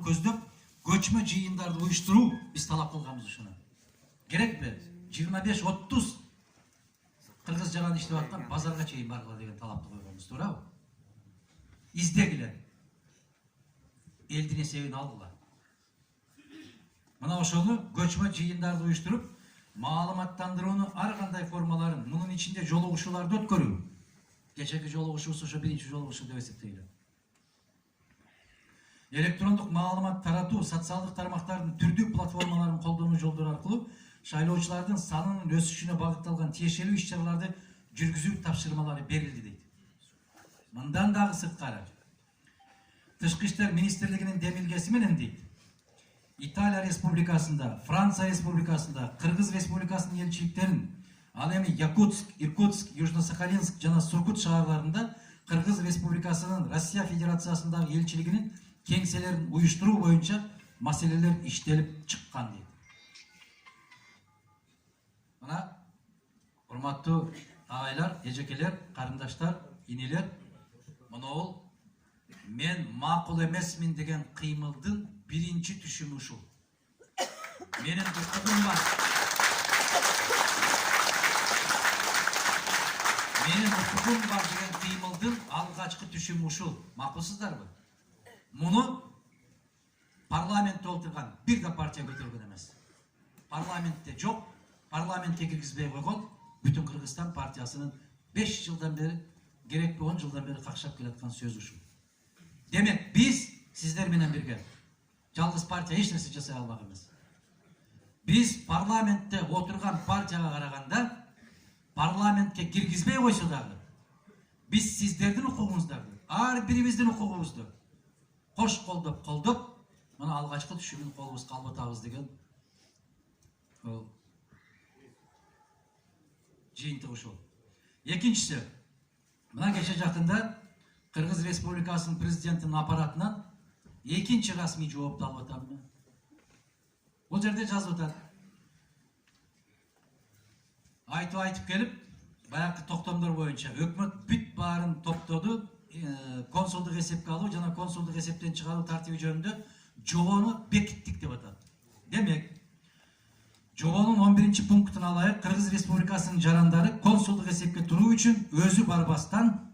көздөп көчмө жыйындарды уюштуруу биз талап кылганбыз ушуну. Керекпи? 25-30 кыргыз жаран иштеп аткан базарга чейин баргыла деген талапты койгонбуз, туурабы? Издегиле. Элдин эсебин алгыла. Мына ошону көчмө жыйындарды уюштуруп, маалыматтандырууну ар кандай формаларын, мунун ичинде жолугушууларды өткөрүү. Кечеги жолугушуусу ошо биринчи жолугушуу деп эсептейли. Электрондук маалымат таратуу, социалдык тармактардын түрдүү платформаларын колдонуу жолдору аркылуу шайлоочулардын санынын өсүшүнө багытталган тиешелүү иш-чараларды жүргүзүү тапшырмалары берилди дейт. Мындан дагы сырткары Тышкы иштер министрлигинин демилгеси менен дейт. Италия республикасында, Франция республикасында, Кыргыз республикасынын элчиликтерин, ал эми Якутск, Иркутск, Южно-Сахалинск жана Сургут шаарларында Кыргыз республикасынын Россия Федерациясындагы элчилигинин кеңселерин уюштуруу боюнча маселелер иштелип чыккан дейт. Мына урматтуу агайлар, эжекелер, карындаштар, инелер, монол мен макул эмесмин деген кыймылдын биринчи түшүмү ушул. Менин укугум бар. Менин укугум бар деген кыймылдын алгачкы түшүмү ушул. Макулсуздарбы? Муну парламентте отурган бир да партия көтөргөн эмес. Парламентте жок, парламентке киргизбей койгон бүтүн Кыргызстан партиясынын 5 жылдан бери, керекпи 10 жылдан бери какшап келаткан сөзү ушул. Демек, биз сиздер менен бирге жалгыз партия эч нерсе жасай албак эмес. Биз парламентте отурган партияга караганда парламентке киргизбей койсо дагы биз сиздердин укугуңуздарды, ар бирибиздин укугубузду кош колдоп, мына алгачкы түшүмүн колубузга албатабыз деген жыйынтык ушул. Экинчиси, мына кече жакында Кыргыз Республикасынын президентинин аппаратынан экинчи расмий жоопту алып атам. Бул жерде жазып атат. Айтып келип, баягы токтомдор боюнча өкмөт бүт баарын топтоду, консулдук эсепке алуу жана консулдук эсептен чыгаруу тартиби жөнүндө жобону бекиттик деп атат. Демек, жобонун 11 пунктун алайык, Кыргыз Республикасынын жарандары консулдук эсепке туруу үчүн өзү барбастан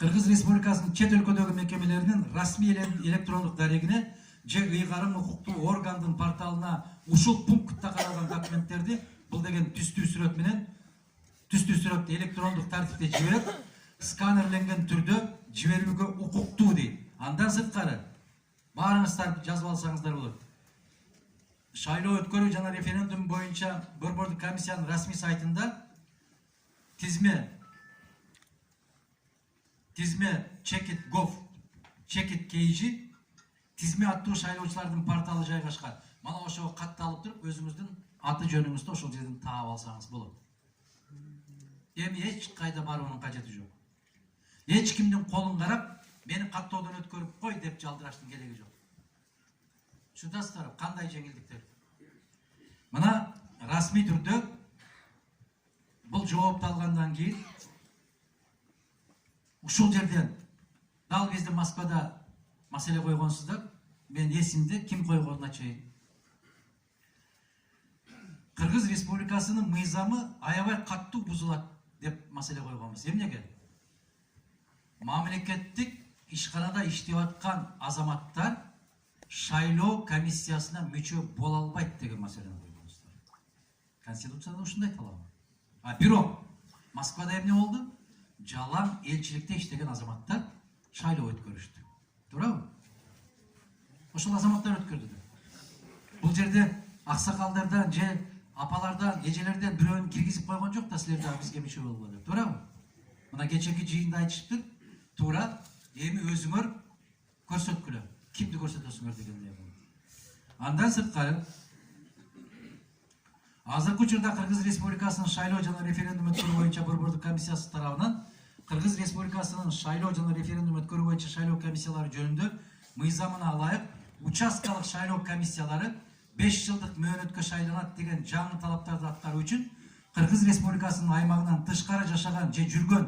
Кыргыз Республикасынын чет өлкөдөгү мекемелеринин расмий электрондук дарегине же ыйгарым укуктуу органдын порталына ушул пунктта каралган документтерди, бул деген түстүү сүрөттү электрондук тартипте жиберип, сканерленген түрдө жиберүүгө укуктуу дейт. Андан сырткары баарыңыздар жазып алсаңыздар болот. Шайлоо өткөрүү жана референдум боюнча Борбордук комиссиянын расмий сайтында тизме chekit.gov, chekit.kg тизме аттуу шайлоочулардын порталы жайгашкан. Мана ошого катты алып туруп, өзүңүздүн аты жөнүңүздү ошол жерден таап алсаңыз болот. Эми эч кайда баруунун кажети жок. Эч кимдин колун карап, мени каттоодон өткөрүп кой деп жалдыраштын кереги жок. Шунтасыздар, кандай жеңилдиктер. Мына расмий түрдө бул жоопту алгандан кийин ушул жерден дал бизде Москвада маселе койгонсуздар, мен эсимде ким койгонуна чейин. Кыргыз Республикасынын мыйзамы аябай каттуу бузулат деп маселе койгонбуз. Эмнеге? Мамлекеттик ишканада иштеп аткан азаматтар шайлоо комиссиясына мүчө боло албайт деген маселени койгонбуздар. Конституцияда ушундай талап. Бирок Москвада эмне болду? Жалаң элчиликте иштеген азаматтар шайлоо өткөрүштү. Туурабы? Ошол азаматтар өткөрдү. Бул жерде аксакалдардан же апалардан, эжелерден бирөөнү киргизип койгон жок да, силер дагы бизге мүчө болгула деп. Туурабы? Мына кечеки жыйында айтышыптыр. Туура, эми өзүңөр көрсөткүлө. Кимди көрсөтөсүңөр дегендей. Андан сырткары азыркы учурда Кыргыз Республикасынын шайлоо жана референдум өткөрүү боюнча Борбордук комиссиясы тарабынан Кыргыз Республикасынын шайлоо жана референдум өткөрүү боюнча шайлоо комиссиялары жөнүндө мыйзамына ылайык участкалык шайлоо комиссиялары 5 жылдык мөөнөткө шайланат деген жаңы талаптарды аткаруу үчүн Кыргыз Республикасынын аймагынан тышкары жашаган же жүргөн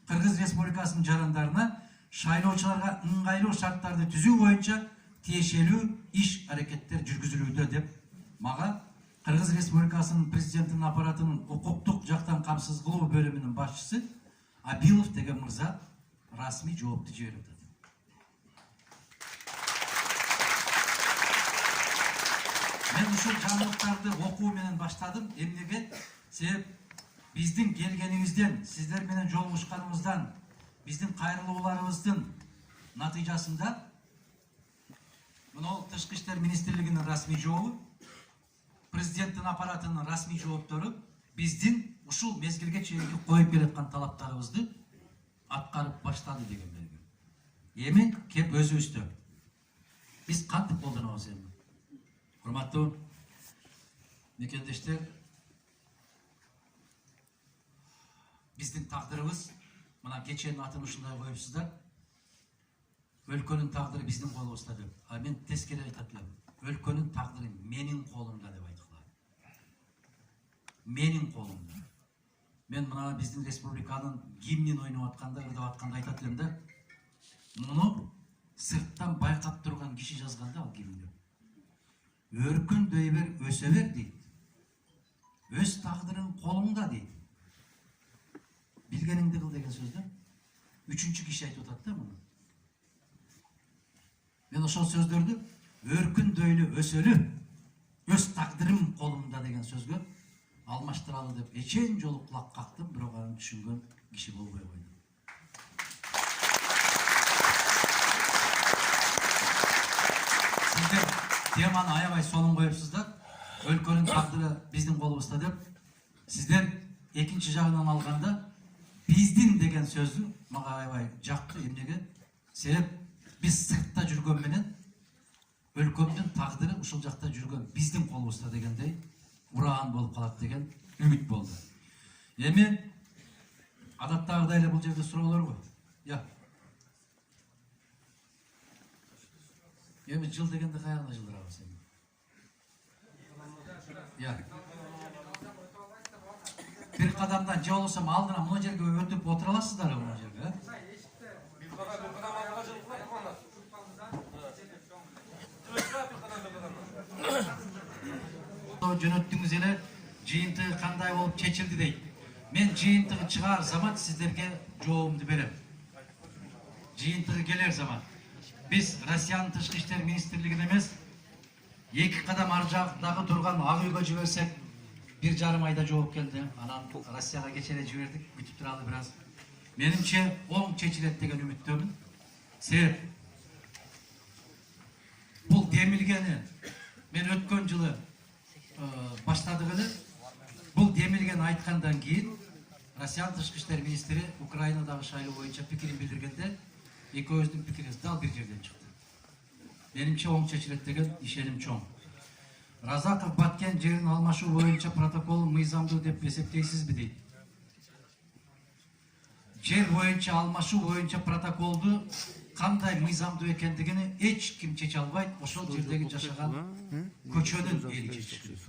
Кыргыз Республикасынын жарандарына шайлоочуларга ыңгайлуу шарттарды түзүү боюнча тиешелүү иш аракеттер жүргүзүлүүдө деп мага Кыргыз Республикасынын президентинин аппаратынын укуктук жактан камсыз кылуу бөлүмүнүн башчысы Абилов деген мырза расмий жоопту жиберип атат. Мен ушул жаңылыктарды окуу менен баштадым. Эмнеге? Себеп биздин келгенибизден, сиздер менен жолугушканыбыздан, биздин кайрылууларыбыздын натыйжасында мына Тышкы иштер министрлигинин расмий жообу, президенттин аппаратынын расмий жооптору биздин ушул мезгилге чейинки коюп келаткан талаптарыбызды аткарып баштады деген белги. Эми кеп өзүбүздө биз кантип колдонобуз эми? Урматтуу мекендештер, биздин тагдырыбыз мына кеченин атын ушундай коюпсуздар. Өлкөнүн тагдыры биздин колубузда деп. А мен тескери айтат элем. Өлкөнүн тагдыры менин колумда деп айткыла. Менин колумда. Мен мына биздин республиканын гимнин ойноп атканда, ырдап атканда айтат элем да. Муну сырттан байкап турган киши жазганда ал гимнди. Өркүндөй бер, өсө бер дейт. Өз тагдырың колуңда дейт. Билгениңди кыл деген сөздү. Үчүнчү киши айтып атат да муну. Мен ошол сөздөрдү өркүндөйлү, өсөлү, өз тагдырым колумда деген сөзгө алмаштыралы деп эчен жолу кулак кактым, бирок аны түшүнгөн киши болбой койду. Сиздер теманы аябай сонун коюпсуздар. Өлкөнүн тагдыры биздин колубузда деп. Сиздер экинчи жагынан алганда биздин деген сөздү мага аябай жакты. Эмнеге? Себеп биз сыртта жүргөн менен өлкөмдүн тагдыры ушул жакта жүргөн биздин колубузда дегендей ураан болуп калат деген үмүт болду. Эми адаттагыдай эле бул жерде суроолорбу? Я. Эми жыл дегенде каягына жылдырабыз эми? Я. Бир кадамдан же болбосо алдына мына жерге өтүп отура аласыздарбы мына жерге? Жөнөттүңүз эле жыйынтыгы кандай болуп чечилди дейт. Мен жыйынтыгы чыгаар замат сиздерге жообумду берем. Жыйынтыгы келер замат. Биз Россиянын Тышкы иштер министрлигине эмес, эки кадам ар жагдагы турган Ак үйгө жиберсек, 1,5 айда жооп келди. Анан Россияга кече эле жибердик, күтүп туралы бир аз. Менимче оң чечилет деген үмүттөмүн. Себеп бул демилгени мен өткөн жылы баштадык эле. Бул демилгени айткандан кийин Россиянын Тышкы иштер министри Украинадагы шайлоо боюнча пикирин билдиргенде экөөбүздүн пикирибиз дал бир жерден чыкты. Менимче оң чечилет деген ишеним чоң. Разаков Баткен жерин алмашуу боюнча протокол мыйзамдуу деп эсептейсизби дейт. Жер боюнча алмашуу боюнча протоколду кандай мыйзамдуу экендигини эч ким чече албайт. Ошол жердеги жашаган көчөнүн эли чечиш керек.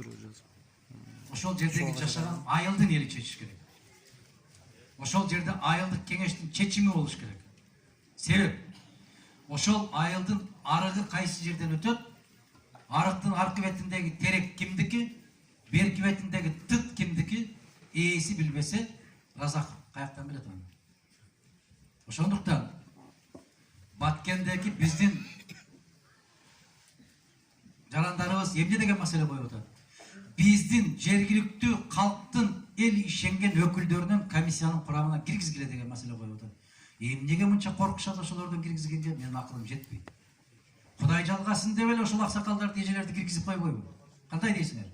Ошол жердеги жашаган айылдын эли чечиш керек. Ошол жерде айылдык кеңештин чечими болуш керек. Себеп ошол айылдын арыгы кайсы жерден өтөт? Арыктын аркы бетиндеги терек кимдики, берки бетиндеги тыт кимдики, ээси билбесе, Разаков каяктан билет аны? Ошондуктан Баткендеги биздин жарандарыбыз эмне деген маселе коюп атат? Биздин жергиликтүү калктын эл ишенген өкүлдөрүнүн комиссиянын курамына киргизгиле деген маселе коюп атат. Эмнеге мынча коркушат ошолордон киргизгенге менин акылым жетпейт. Кудай жалгасын деп эле ошол аксакалдарды эжелерди киргизип койбойбу? Кандай дейсиңер?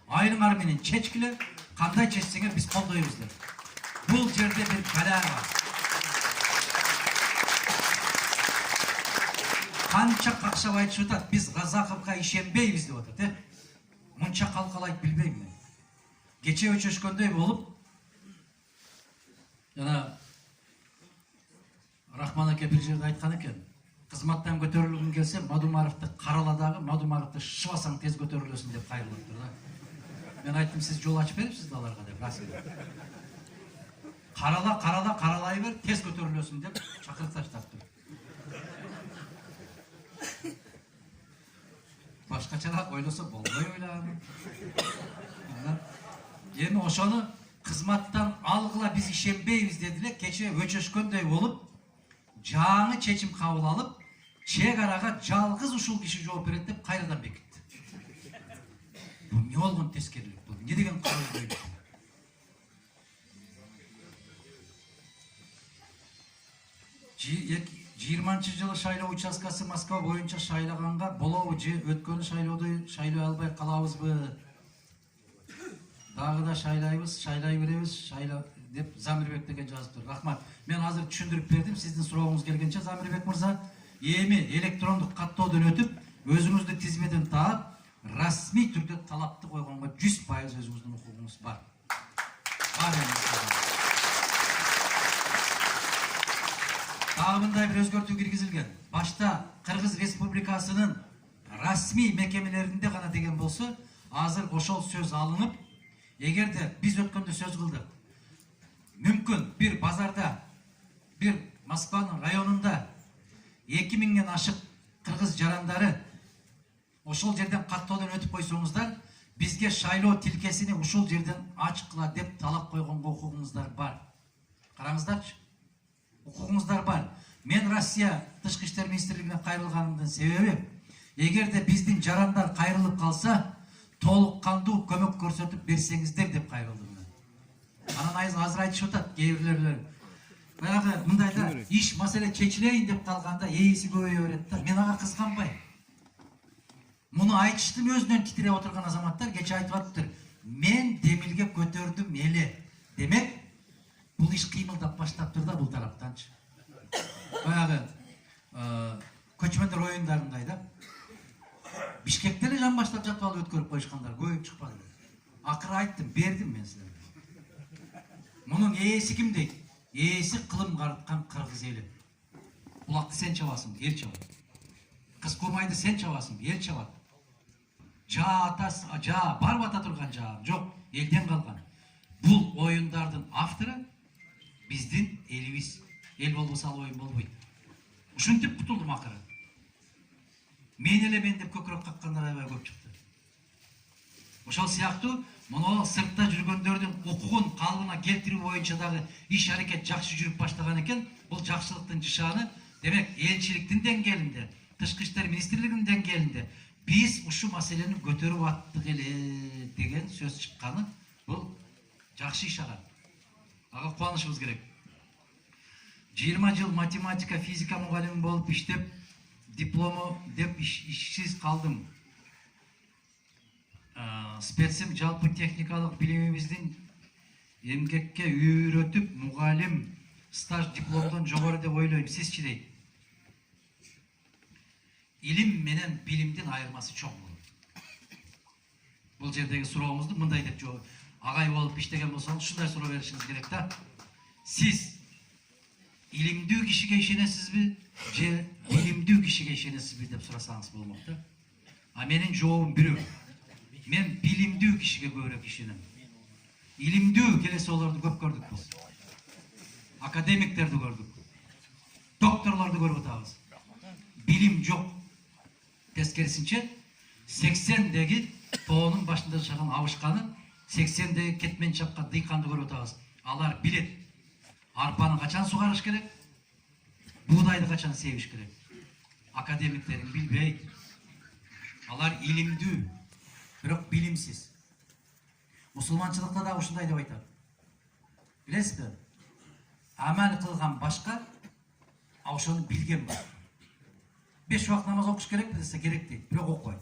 Айрыңар менен чечкиле, кандай чечсеңер биз колдойбуз деп. Бул жерде бир калаа бар. Канча какшап айтышып атат, биз Разаковго ишенбейбиз деп атат, Мынча калкалайт билбейм. Кече өчөшкөндөй болуп, жана Рахман аке бир жерде айткан экен. Кызматтан көтөрүлгүң келсе, Мадумаровду карала дагы, Мадумаровду шыбасаң тез көтөрүлөсүн деп кайрылыптыр да. Мен айттым, сиз жол ачып берипсиз аларга деп, расында. Каралай бер, тез көтөрүлөсүн деп чакырып таштаптыр. башкачараак ойлосо болбой ойлогам. Эми ошону кызматтан алгыла биз ишенбейбиз деди эле, кече өчөшкөндөй болуп, жаңы чечим кабыл алып, чек арага жалгыз ушул киши жооп берет деп кайрадан бекитти. Бул эмне болгон тескерилик? Бул эмне деген кабыл? 20-жылы шайлоо участкасы Москва боюнча шайлаганга болобу же өткөн шайлой албай калабызбы? Дагы да шайлай беребиз, деп Замирбек деген жазыптыр. Рахмат. Мен азыр түшүндүрүп бердим, сиздин сурооңуз келгенче Замирбек мырза. Эми электрондук каттоодон өтүп, өзүңүздү тизмеден таап, расмий түрдө талапты койгонго 100% өзүңүздүн укугуңуз бар. Дагы мындай бир өзгөртүү киргизилген. Башта Кыргыз Республикасынын расмий мекемелеринде гана деген болсо, азыр ошол сөз алынып, эгерде биз өткөндө сөз кылдык, мүмкүн бир базарда, бир Москванын районунда 2000ден ашык кыргыз жарандары ошол жерден каттоодон өтүп койсоңуздар, бизге шайлоо тилкесини ушул жерден ачкыла деп талап койгонго укугуңуздар бар. Караңыздарчы. Укугуңуздар бар. Мен Россия Тышкы иштер министрлигине кайрылганымдын себеби, эгерде биздин жарандар кайрылып калса, толук кандуу көмөк көрсөтүп берсеңиздер деп кайрылдым. Анан азыр айтышып атат кээ бирлер. Баягы мындайда иш маселе чечилейин деп калганда ээси көбөйө берет да. Мен ага кызганбайм. Муну айтыштын өзүнөн титиреп отурган азаматтар кече айтып атыптыр. Мен демилге көтөрдүм эле. Демек, бул иш кыймылдап баштаптыр да бул тараптанчы. Баягы көчмөндөр оюндарындай да. Бишкекте эле жан баштап жатып алып өткөрүп коюшкандар, көбөйүп чыкпады. Акыры айттым, бердим мен силерге. Мунун ээси ким дейт? Ээси кылым карыткан кыргыз эли. Булакты сен чабасың, эл чабат. Кыз Кумайды сен чабасың, эл чабат. Жаа барып ата турган жаа жок, элден калган. Бул оюндардын автору биздин элибиз. Эл болбосо ал оюн болбойт. Ушинтип кутулдум акыры. Мен эле мен деп көкүрөк каккандар аябай көп чыкты. Ошол сыяктуу муну сыртта жүргөндөрдүн укугун калыбына келтирүү боюнча дагы иш аракет жакшы жүрүп баштаган экен. Бул жакшылыктын жышааны. Демек, элчиликтин деңгээлинде, Тышкы иштер министрлигинин деңгээлинде биз ушу маселени көтөрүп аттык эле деген сөз чыкканы бул жакшы ишара. Ага кубанышыбыз керек. 20 жыл математика, физика мугалими болуп иштеп, диплому деп ишсиз калдым. Специм жалпы техникалык билимибиздин эмгекке үйрөтүп, мугалим стаж дипломдон жогору деп ойлойм. Сизчи дейт. Илим менен билимдин айырмасы чоң. Бул жердеги сурооңузду мындай деп жооп, агай болуп иштеген болсоңуз, ушундай суроо беришиңиз керек да. Сиз илимдүү кишиге ишенесизби, же билимдүү кишиге ишенесизби деп сурасаңыз болмок да. А менин жообум бирөө. Мен билимдүү кишиге көбүрөөк ишенем. Илимдүү келесолорду көп көрдүк биз. Академиктерди көрдүк. Докторлорду көрүп атабыз. Билим жок. Тескерисинче 80-деги тоонун башында жашаган абышканы, 80-деги кетмен чапкан дыйканды көрүп атабыз. Алар билет. Арпаны качан сугарыш керек? Буудайды качан себиш керек? Академиктерин билбейт. Алар илимдүү, бирок билимсиз. Мусулманчылыкта да ушундай деп айтат. Билесизби? Амал кылган башка, а ошону билген башка. 5 убакыт намаз окуш керекпи десе керек дейт, бирок окубайт.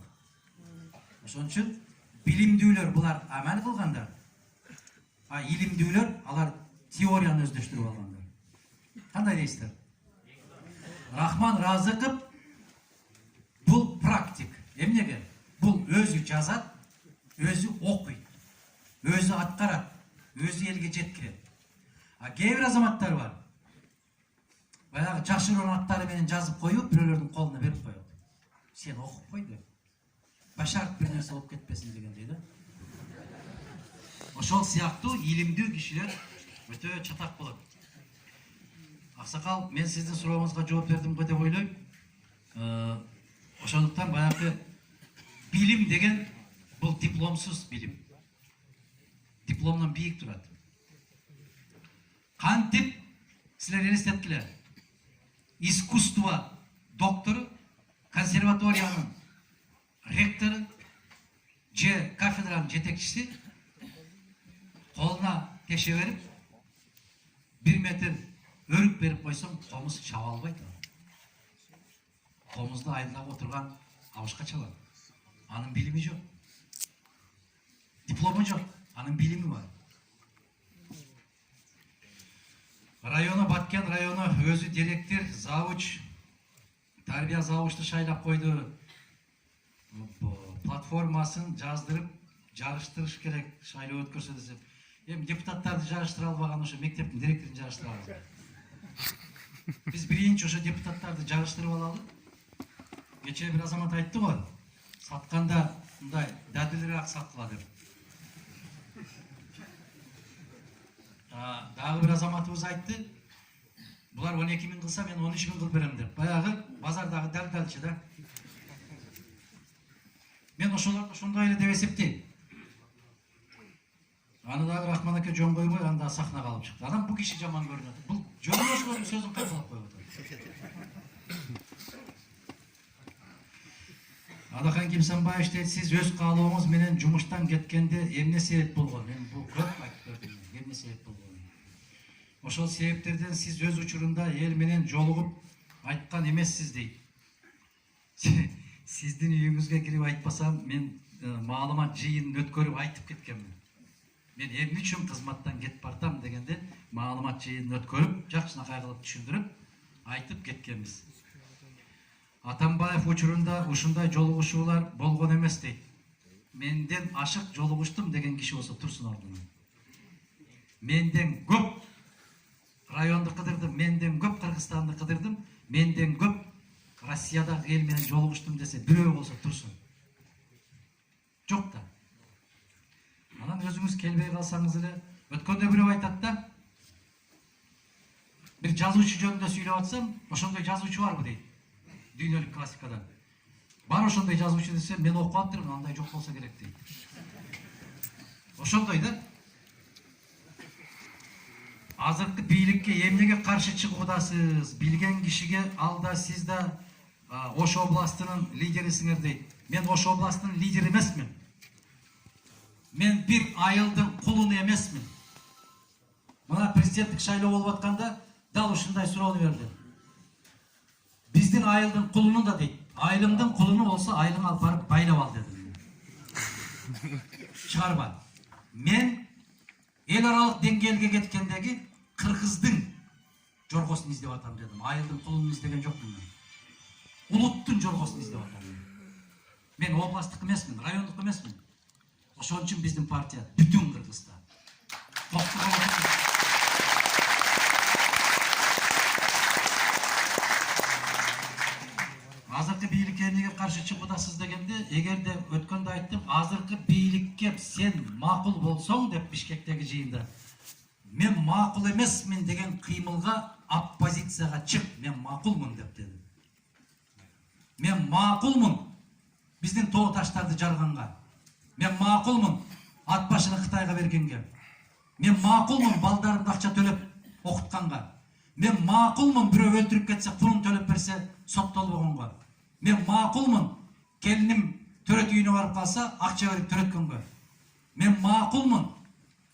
Ошон үчүн билимдүүлөр булар амал кылгандар. А илимдүүлөр алар теорияны өздөштүрүп алгандар. Кандай дейсиздер? Рахман Разыков бул практик. Эмнеге? Бул өзү жазат, өзү окуйт, өзү аткарат, өзү элге жеткирет. А кээ бир азаматтар бар. Баягы жашыруун аттары менен жазып коюп, бирөөлөрдүн колуна берип коет. Сен окуп кой деп. Башарт бир нерсе болуп кетпесин дегендей да. Ошол сыяктуу илимдүү кишилер өтө чатак болот. Аксакал, мен сиздин сурооңузга жооп бердим го деп ойлойм. Ошондуктан баягы Билим деген бұл дипломсыз билим. Дипломнан биік тұрады. Кантип силер елестеткилер. Искусство доктору, консерваториянын ректору, же кафедранын жетекчиси колуна теше берип, 1 метр өрүк берип койсоң, комуз чаба албайт. Комузду айылдап отурган абышка чабат. Анын билими жок. Диплому жок, анын билими бар. Району Баткен району өзү директор, завуч, тарбия завучту шайлап койду. Платформасын жаздырып, жарыштырыш керек, шайлоо өткөрсө десе. Эми депутаттарды жарыштыра албаган ошо мектептин директорун жарыштыра албаган. Биз биринчи ошо депутаттарды жарыштырып алалы. Кечээ бир азамат айтты го, сатканда мындай дадилирээк саткыла деп. Дагы бир азаматыбыз айтты, булар 12 миң кылса мен 13 миң кылып берем деп. Баягы базардагы дал-далчы да. Мен ошолорду ошондой эле деп эсептейм. Аны дагы Рахман аке жөн койбой, анда сахнага алып чыкты. Адам бул киши жаман көрүнөт. Бул жөн ошонун сөзүн кайталап коюп атат. Адахан Кимсанбаев дейт, сиз өз каалооңуз менен жумуштан кеткенде эмне себеп болгон? Мен бул көп айтып бердим. Эмне себеп болгон? Ошол себептерден сиз өз учурунда эл менен жолугуп айткан эмессиз дейт. Сиздин үйүңүзгө кирип айтпасам, мен маалымат жыйынын өткөрүп айтып кеткенмин. Мен эмне үчүн кызматтан кетип бартам дегенде маалымат жыйынын өткөрүп, жакшынакай кылып түшүндүрүп айтып кеткенбиз. Атамбаев учурунда ушундай жолугушуулар болгон эмес дейт. Менден ашык жолугуштум деген киши болсо турсун ордуна. Менден көп районду кыдырдым, менден көп Кыргызстанды кыдырдым, менден көп Россиядагы эл менен жолугуштум десе, бирөө болсо турсун. Жок да. Анан өзүңүз келбей калсаңыз эле, өткөндө бирөө айтат да, бир жазуучу жөнүндө сүйлөп атсам, ошондой жазуучу барбы дейт. Дүйнөлүк классикадан. Бар ошондой жазуучу десе, мен окуп атырмын, андай жок болсо керек дейт. Ошондой да. Азыркы бийликке эмнеге каршы чыгуудасыз? Билген кишиге алда сиз да Ош областынын лидерисиңер дейт. Мен Ош областынын лидери эмесмин. Мен бир айылдын кулуну эмесмин. Мына президенттик шайлоо болуп атканда дал ушундай суроону берди. Биздин айылдын кулуну да дейт. Айылыңдын кулуну болсо айылың алып барып байлап ал деди. Чыгарба. Мен эл аралык деңгээлге кеткендеги кыргыздын жоргосун издеп атам дедим. Айылдын кулунун издеген жокмун мен. Улуттун жоргосун издеп атам. Мен областтык эмесмин, райондук эмесмин. Ошон үчүн биздин партия бүтүн Кыргызстан. Азыркы бийликке эмнеге каршы чыгуудасыз дегенде, эгерде өткөндө айттым, азыркы бийликке сен макул болсоң деп Бишкектеги жыйында, мен макул эмесмин деген кыймылга оппозицияга чык, мен макулмун деп дедим. Мен макулмун биздин тоо таштарды жарганга. Мен макулмун ат башыны Кытайга бергенге. Мен макулмун балдарымды акча төлөп окутканга. Мен макулмун бирөө өлтүрүп кетсе кунун төлөп берсе соттолбогонго. Мен макулмун келиним төрөт үйүнө барып калса акча берип төрөткөнгө. Мен макулмун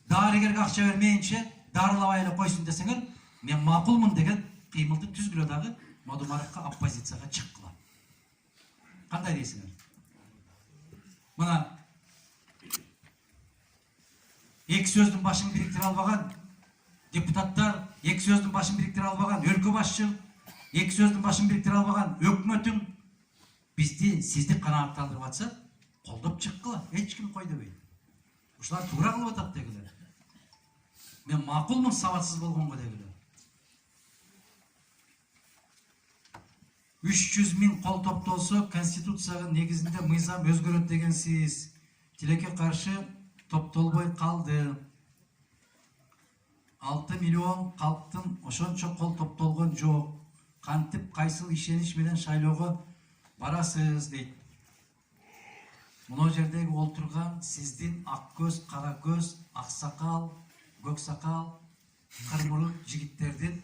дарыгерге акча бермейинче дарылабай эле койсун десеңер, мен макулмун деген кыймылды түзгүлө дагы Мадумаровго оппозицияга чыккыла. Кандай дейсиңер? Мына эки сөздүн башын бириктире албаган депутаттар, эки сөздүн башын бириктире албаган өлкө башчы, эки сөздүн башын бириктире албаган өкмөтүң бизди сизди канааттандырып атса, колдоп чыккыла, эч ким кой дебейт. Ушулар туура кылып атат дегилер. Мен макулмун сабатсыз болгонго дегилер. 300 миң кол топтолсо конституциянын негизинде мыйзам өзгөрөт дегенсиз. Тилекке каршы топтолбой калды. 6 миллион калктын ошончо кол топтолгон жок. Кантип кайсыл ишенич менен шайлоого барасыз дейт. Мына жердегі олтурган сиздин ак көз, кара көз, ак сакал, көк сакал, кырмыры жигиттердин,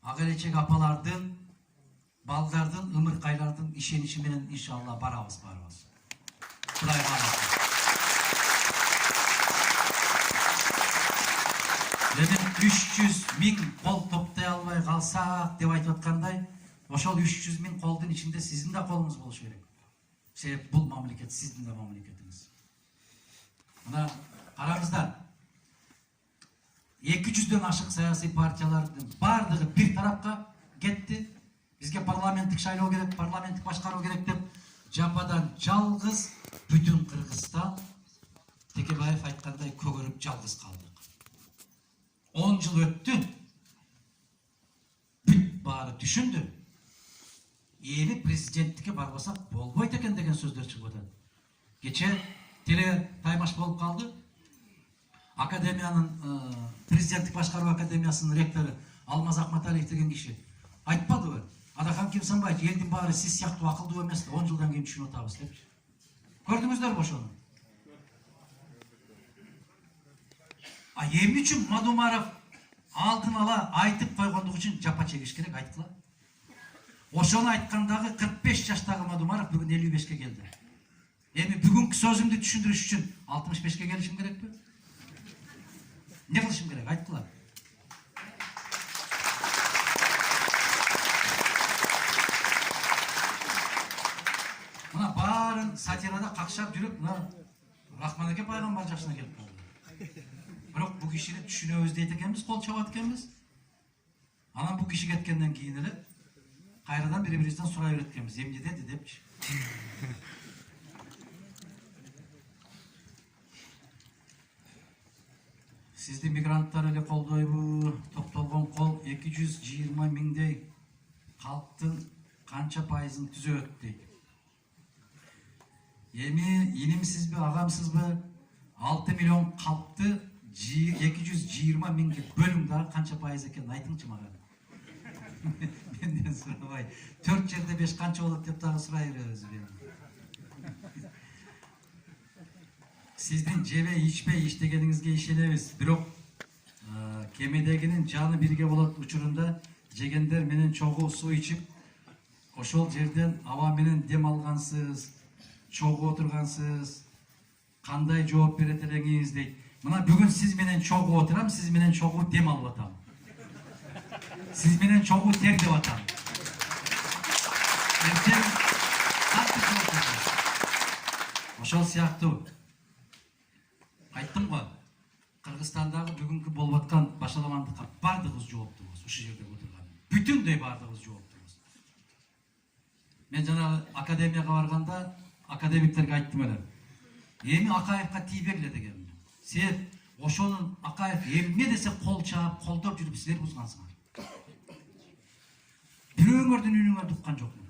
ак элечек апалардын, балдардын, ымыркайлардын ишеничи менен иншалла барабыз барыбыз. Кудайга алат. Менин 300 000 кол топтой албай калсак деп айтып аткандай, ошол 300 000 колдун ичинде сиздин да колуңуз болушу керек. Себеп бул мамлекет сиздин да мамлекетиңиз. Мына караңыздар. 200дөн ашык саясий партиялардын бардыгы бир тарапка кетти. Бизге парламенттик шайлоо керек, парламенттик башкаруу керек деп жападан жалгыз бүтүн Кыргызстан Текебаев айткандай көгөрүп жалгыз калдык. 10 жыл өттү. Бүт баары түшүндү. Эли президенттикке барбасак болбойт экен деген сөздөр чыгып атат. Кече теле таймаш болуп калды. Академиянын президенттик башкаруу академиясынын ректору Алмаз Акматалиев деген киши айтпадыбы? Адахан Кимсанбаев элдин баары сиз сыяктуу акылдуу эмес, 10 жылдан кийин түшүнүп атабыз депчи. Көрдүңүздөрбү ошону? Эмне үчүн Мадумаров алдын ала айтып койгондугу үчүн жапа чегиш керек, айткыла. Ошону айткандагы 45 жаштагы Мадумаров бүгүн 55ке келди. Эми бүгүнкү сөзүмдү түшүндүрүш үчүн 65ке келишим керекпи? Не кылышым керек, айткыла. Мына баарын сатирада какшап жүрүп, мына Рахман пайгамбар жашына келип калды. Бирок бу кишини түшүнөбүз дейт экенбиз, кол чабат экенбиз. Анан бу киши кеткенден кийин эле кайрадан бири-бирибизден сурай берет экенбиз, эмне деди депчи. Сизди мигранттар эле колдойбу? Топтолгон кол 220 000дей калктын канча пайызын түзөт дейт. Эми инимсизби, агамсызбы? 6 миллион калкты 220 000ге бөлүң дагы канча пайыз экенин айтыңчы мага. Менден сурабай, 4 жерде 5 канча болот деп дагы сурай беребиз. Сиздин жебей ичпей иштегениңизге ишенебиз. Бирок кемедегинин жаны бирге болот учурунда жегендер менен чогуу суу ичип, ошол жерден аба менен дем алгансыз, чогуу отургансыз, кандай жооп берет элеңиз дейт. Мына бүгүн сиз менен чогуу отурам, сиз менен чогуу дем алып атам. Сиз менен чогуу тер деп атам. Эртең катты жооп берет. Ошол сыяктуу айттым го, Кыргызстандагы бүгүнкү болуп аткан башаламандыкка бардыгыбыз жооптубуз, ушул жерде отурган. Бүтүндөй бардыгыбыз жооптубуз. Мен жана академияга барганда академиктерге айттым эле. Эми Акаевка тийбегиле дегенмин. Себеп ошонун Акаев эмне десе кол чаап, колдоп жүрүп силер бузгансыңар. Бирөөңөрдүн үнүңөрдү уккан жокмун.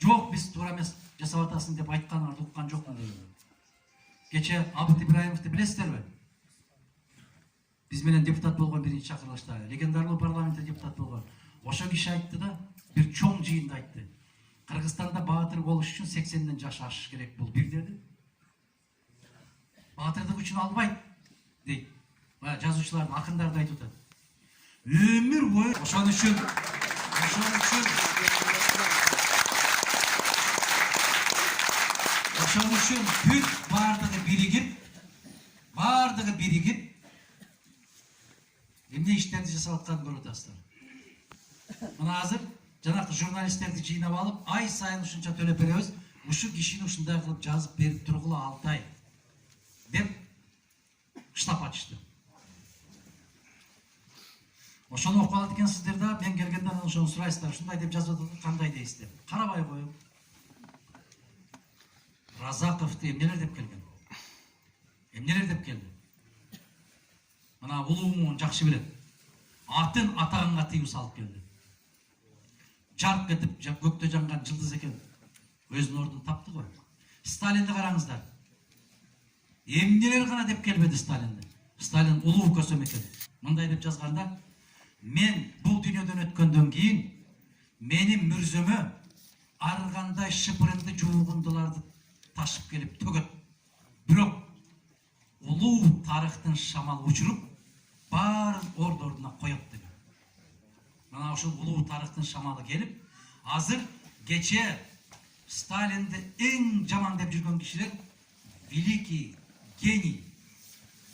Жок, биз туура эмес жасап атасың деп айтканыңарды уккан жокмун дегенмин. Кече Абыт Ибраимовду билесиздерби? Биз менен депутат болгон биринчи чакырылышта, легендарлуу парламентте депутат болгон. Ошо киши айтты да, бир чоң жыйында айтты. Кыргызстанда баатыр болуш үчүн 80ден жаш ашыш керек, бул бир деди. Баатырдык үчүн албайт дейт. Жазуучулар, акындар да айтып атат. Өмүр бою ошон үчүн бүт бардыгы биригип эмне иштерди жасап атканын көрүп атасыздар. Мына азыр жанакы журналисттерди жыйнап алып, ай сайын ушунча төлөп беребиз, ушу кишини ушундай кылып жазып берип тургула 6 ай деп штаб ачышты. Ошону окуп алат экенсиздер да, мен келгенден ошону сурайсыздар, ушундай деп жазып атат, кандай дейсиздер? Карабай коюп. Разаковду эмнелер деп келген? Эмнелер деп келди? Мына улуумун жакшы билет. Атын атаганга тыюу салып келди. Жарк этип, көктө жанган жылдыз экен. Өзүнүн ордун тапты го. Сталинди караңыздар. Эмнелер гана деп келбеди Сталинди. Сталин улуу көсөм экен. Мындай деп жазганда, мен бул дүйнөдөн өткөндөн кийин менин мүрзөмө аргандай шыпырынды жуугундуларды ташып келип төгөт. Бирок улуу тарыхтын шамалы учуруп баарын ордуна коет деген. Мына ушул улуу тарыхтын шамалы келип, азыр кече Сталинди эң жаман деп жүргөн кишилер великий гений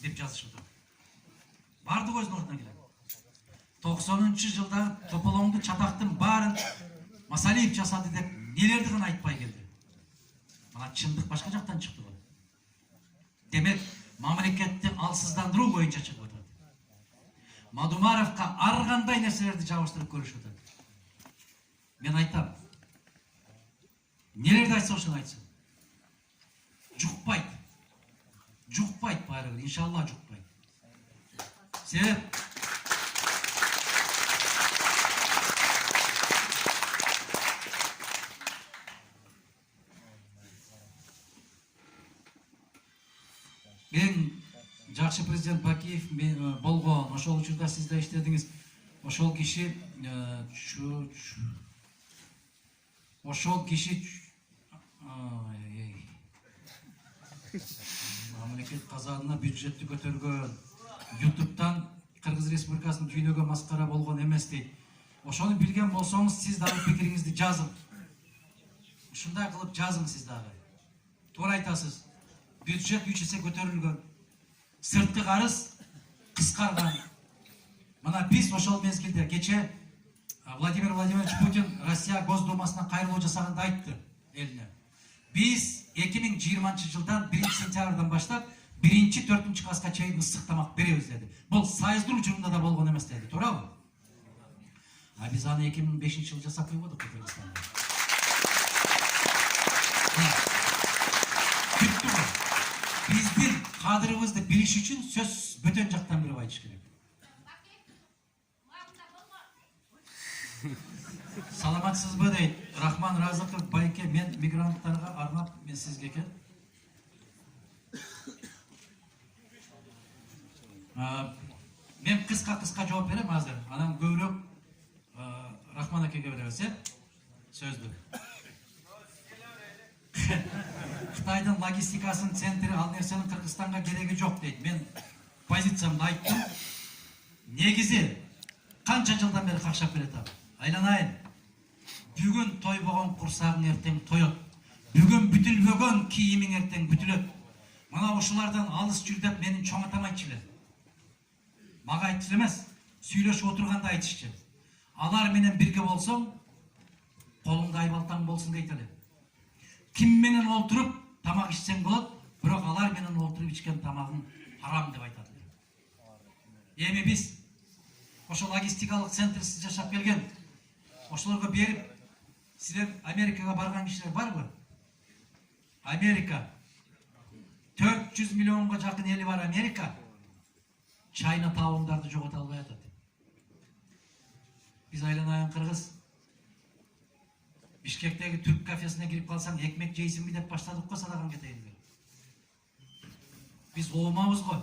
деп жазышып отыр. Бардык өзүнүн ордуна келет. 90-жылдагы тополоңду чатактын баарын Масалиев жасады деп нелерди гана айтпай келди. Мына чындык башка жактан чыкты го. Демек, мамлекетти алсыздандыруу боюнча чыгып атат. Мадумаровка ар кандай нерселерди жабыштырып көрүшүп атат. Мен айтам. Нелерди айтса ошону айтсын. Жукпайт. Жукпайт баары, иншалла жукпайт. Себеп эң жакшы президент Бакиев болгон, ошол учурда сиз да иштедиңиз. Ошол киши мамлекет казагына бюджетти көтөргөн, YouTube'дан Кыргыз Республикасынын дүйнөгө маскара болгон эмес дейт. Ошону билген болсоңуз, сиз дагы пикириңизди жазың. Ушундай кылып жазың сиз дагы. Туура айтасыз. Бюджет 3 эсе көтөрүлгөн. Сырткы карыз кыскарган. Мына биз ошол мезгилде кече Владимир Владимирович Путин Россия Госдумасына кайрылуу жасаганда айтты элине. Биз 2020-жылдан 1-сентябрдан баштап 1-4 класска чейин ысык тамак беребиз деди. Бул сайыздыруу учурунда да болгон эмес деди. Туурабы? А биз аны 2005-жылы жасап койбодук Кыргызстанда. Биздин кадырыбызды билиш үчүн сөз бөтөн жактан бирип айтыш керек. Саламатсызбы дейт Рахман Разыков байке, мен мигранттарга арнап мен сизге экен. Мен кыска жооп берем азыр. Анан көбүрөөк Рахман акеге беребиз, сөздү. Кытайдын логистикасынын центри ал нерсенин Кыргызстанга кереги жок дейт. Мен позициямды айттым. Негизи канча жылдан бери какшап келатам. Айланайын. Бүгүн тойбогон курсагың эртең тоет. Бүгүн бүтүлбөгөн кийимиң эртең бүтүлөт. Мына ушулардан алыс жүр деп менин чоң атам айтчу эле. Мага айтчу эмес, сүйлөшүп отурганда айтышчу. Алар менен бирге болсоң, колуңда айбалтаң болсун дейт эле. Ким менен олтуруп тамак ичсең болот, бирок алар менен олтуруп ичкен тамагың харам деп айтат. Эми биз ошол логистикалык центрсиз жашап келген, ошолорго берип, силер Америкага барган кишилер барбы? Америка 400 миллионго жакын эли бар Америка. Чайна тааундарды жогото албай атат. Биз айланайын кыргыз Бишкектеги түрк кафесине кирип калсаң, экмек жейсиңби деп баштадык го садаган кетейинге. Биз оомабыз го.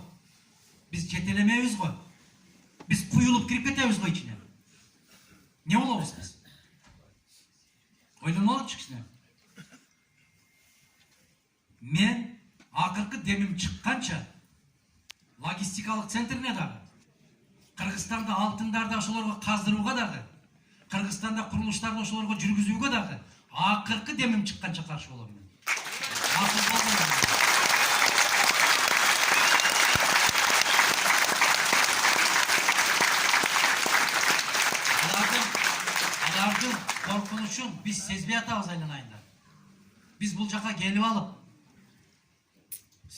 Биз жетелемебиз го. Биз куюлуп кирип кетебиз го ичине. Не болобуз биз? Ойлонолучу кичине. Мен акыркы демим чыкканча логистикалык центрине дагы, Кыргызстанда алтындарды ошолорго каздырууга дагы, Кыргызстанда курулуштарды ошолорго жүргүзүүгө дагы акыркы демим чыкканча каршы болом мен. Алардын коркунучун биз сезбей атабыз айланайында. Биз бул жака келип алып,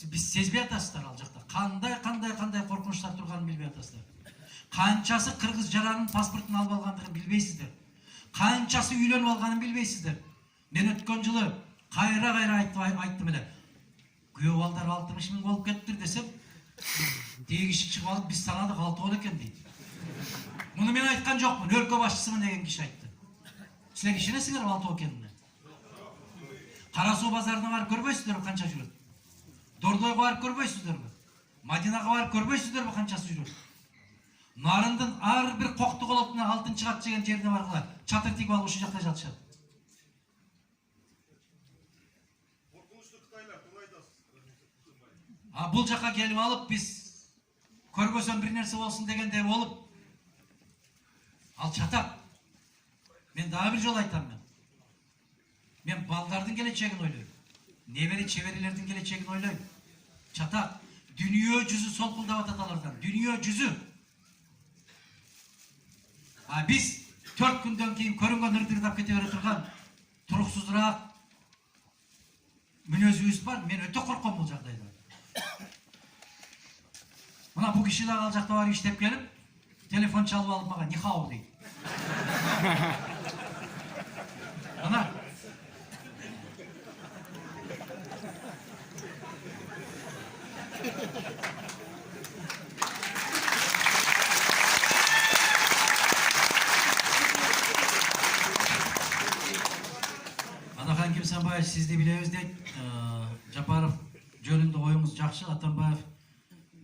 биз сезбей атасыздар ал жакта. Кандай коркунучтар турганын билбей атасыздар. Канчасы кыргыз жаранын паспортун алып алгандыгын билбейсиздер. Канчасы үйлөнүп алганын билбейсиздер. Мен өткөн жылы кайра айттым эле. Күйөө балдар 60 миң болуп кеттир десем, тиги киши чыгып алып биз санадык 6 болот экен дейт. Муну мен айткан жокмун, өлкө башчысымын деген киши айтты. Силер ишенесиңер 6 экенине? Кара суу базарына барып көрбөйсүздөрбү канча жүрөт? Дордойго барып көрбөйсүздөрбү? Мадинага барып көрбөйсүздөрбү канчасы жүрөт? Нарындын ар бир кокту колотуна алтын чыгат деген жерине баргыла. Чатыр тигип алып ушул жакта жатышат. Бул жака келип алып биз көргөзөм бир нерсе болсун дегенде болуп ал чатак. Мен дагы бир жолу айтам мен балдардын келечегин ойлойм. Небери чеберелердин келечегин ойлойм. Чатак. Дүнүйө жүзү солкулдап атат алардан. Дүнүйө жүзү. Биз 4 күндөн кийин көрүнгөн ырдырдап кете бере турган туруксузураак мүнөзүбүз бар. Мен өтө корком бул жагдайда. Мына бул киши дагы ал жакта барып иштеп келип, телефон чалып алып мага нихау дейт. Ана Анахан Кимсанбаев сизди билебиз дейт. Жапаров жөнүндө оюңуз жакшы. Атамбаев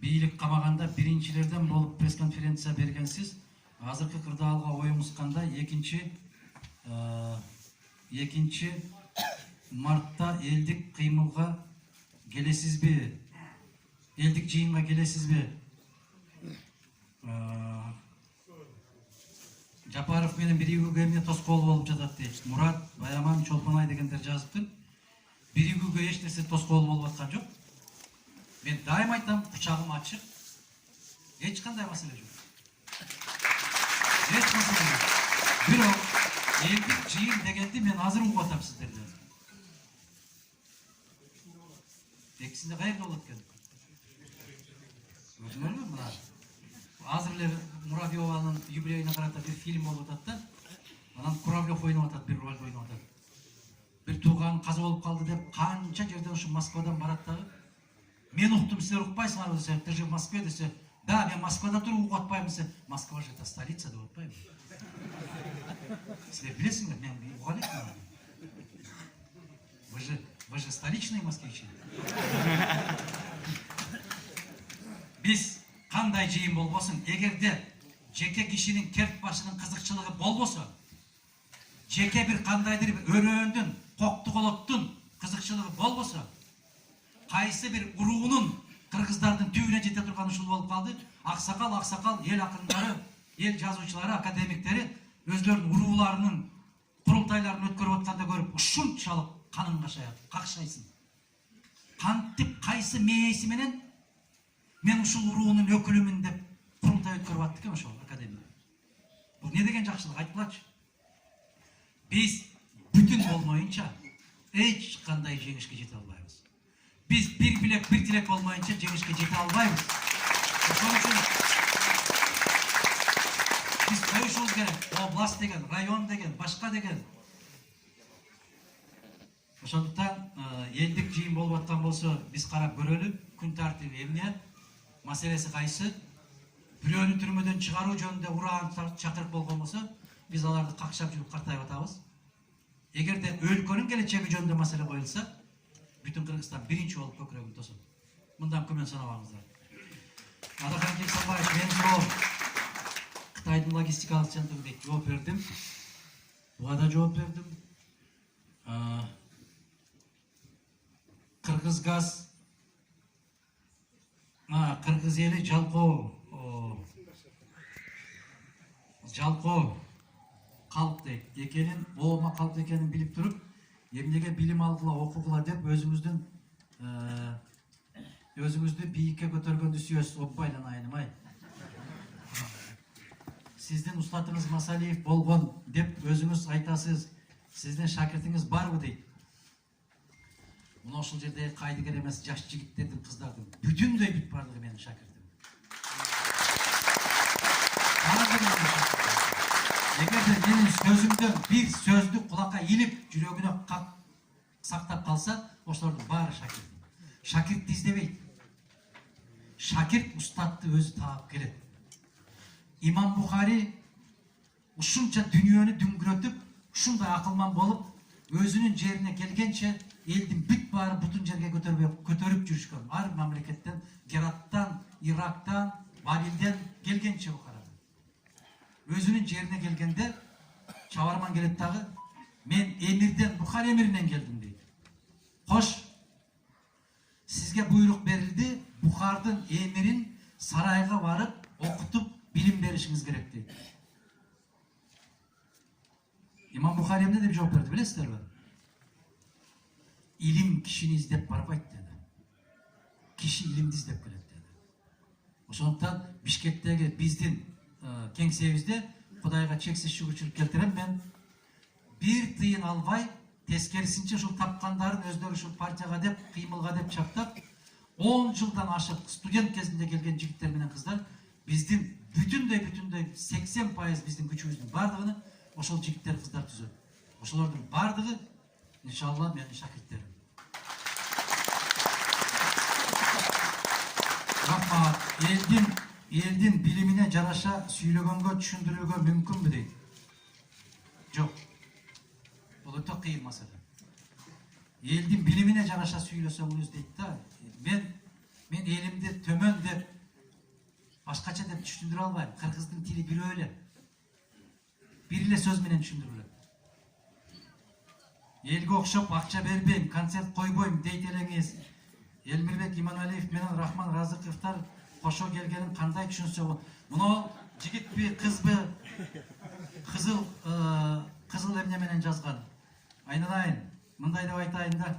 бийлик камаганда биринчилерден болуп пресс-конференция бергенсиз. Азыркы кырдаалга оюңуз кандай? Экинчи мартта элдик кыймылга келесизби? Элдик жыйынга келесизби? Жапаров менен биригүүгө эмне тоскоол болуп жатат дейт. Мурат, Байаман, Чолпонай дегендер жазыптыр. Биригүүгө эч нерсе тоскоол болуп аткан жок. Мен дайым айтам, кучагым ачык. Эч кандай маселе жок. Эч маселе жок. Бирок элдик жыйын дегенди мен азыр угуп атам сиздерден. Экисинде кайерде болот экен? Өзүңөрбү мына? Азыр эле Муравьеванын юбилейине карата бир фильм болуп атат да. Анан Куравлев ойноп атат, бир ролду ойноп атат. Бир тууган каза болуп калды деп канча жерден ушу Москвадан барат дагы. Мен уктум, силер укпайсыңар десе, ты же в Москве десе, да, мен Москвада туруп угуп атпайм десе, Москва же это столица деп атпайм. Силер билесиңер, мен уга элекмин. Вы же столичные москвичи. Биз кандай жыйын болбосун, эгерде жеке кишинин керт башынын кызыкчылыгы болбосо, жеке бир кандайдыр өрөөндүн, коктуголоттун кызыкчылыгы болбосо, кайсы бир уруунун кыргыздардын түбүнө жете турган ушул болуп калды. Аксакал, эл акындары, эл жазуучулары, академиктери өзлөрүнүн урууларынын курултайларын өткөрүп атканда көрүп ушунчалык каның какшайсың. Кантип кайсы мээси менен мен ушул уруунун өкүлүмүн деп курултай өткөрүп атты экен ошол академия. Бул не деген жакшылык айтпачы. Биз бүтүн болмоюнча эч кандай жеңишке жете албайбыз. Биз бир билек, бир тилек болмоюнча жеңишке жете албайбыз. Ошон үчүн биз коюшубуз керек. Область деген, район деген, башка деген. Ошондуктан элдик жыйын болуп аткан болсо, биз карап көрөлү. Күн тартиби эмне? Маселеси кайсы? Бирөөнү түрмөдөн чыгаруу жөнүндө ураан чакырып болгон болсо, биз аларды какшап жүрүп картайып атабыз. Эгерде өлкөнүн келечеги жөнүндө маселе коюлса, бүтүн Кыргызстан биринчи болуп көкүрөгүн тосот. Мындан күмөн санабаңыздар. Адахан Кемсанбаев, мен жоом Кытайдын логистикалык центринде жооп бердим. Буга да жооп бердим. Кыргызгаз, Кыргыз эли жалкоо калк дейт экенин, оома калк экенин билип туруп, эмнеге билим алгыла, окугула деп өзүңүздү бийикке көтөргөндү сүйөсүз, оппайдан айнымай. Сиздин устатыңыз Масалиев болгон деп өзүңүз айтасыз. Сиздин шакиртиңиз барбы дейт. Мына ошол жерде кайдыгер эмес жаш жигиттердин, кыздардын бүтүндөй бүт бардыгы менин шакиртим. Эгерде менин сөзүмдөн бир сөздү кулакка илип, жүрөгүнө сактап калса, ошолордун баары шакиртим. Шакиртти издебейт. Шакирт устатты өзү таап келет. Имам Бухари ушунча дүйнөнү дүңгүрөтүп, ушундай акылман болуп, өзүнүн жерине келгенче элдин бүт баары бутун жерге көтөрүп жүрүшкөн. Ар мамлекеттен, Гераттан, Ирактан, Бабилден келгенче Бухарада. Өзүнүн жерине келгенде чабарман келет дагы, мен эмирден, Бухар эмиринен келдим дейт. Кош, бизге буйрук берилди, Бухардын эмирин сарайга барып окутуп билим беришиңиз керек дейт. Имам Бухари эмне деп жооп берди билесиздерби? Илим кишини издеп барбайт деди. Киши илимди издеп келет деди. Ошондуктан Бишкектеги биздин кеңсебизде Кудайга чексиз шүгүрчүлүк келтирем, мен бир тыйын албай, тескерисинче ушул тапкандарын өздөрү ушул партияга деп, кыймылга деп чаптап, 10 жылдан ашык студент кезинде келген жигиттер менен кыздар биздин бүтүндөй 80% биздин күчүбүздүн бардыгын ошол жигиттер кыздар түзөт. Ошолордун бардыгы иншалла менин шакирттерим. Рахмат. Элдин билимине жараша сүйлөгөнгө, түшүндүрүүгө мүмкүнбү дейт? Жок. Бул өтө кыйын маселе. Элдин билимине жараша сүйлөсөңүз дейт да, мен элимди төмөн деп башкача деп түшүндүрө албайм. Кыргыздын тили бирөө эле. Бир эле сөз менен түшүндүрүлөт. Элге окшоп акча бербейм, концерт койбойм дейт элеңиз. Элмирбек Иманалиев менен Рахман Разыковтар кошо келгенин кандай түшүнсө, муну жигитпи, кызбы, кызыл эмне менен жазган. Айналайын, мындай деп айтайын да.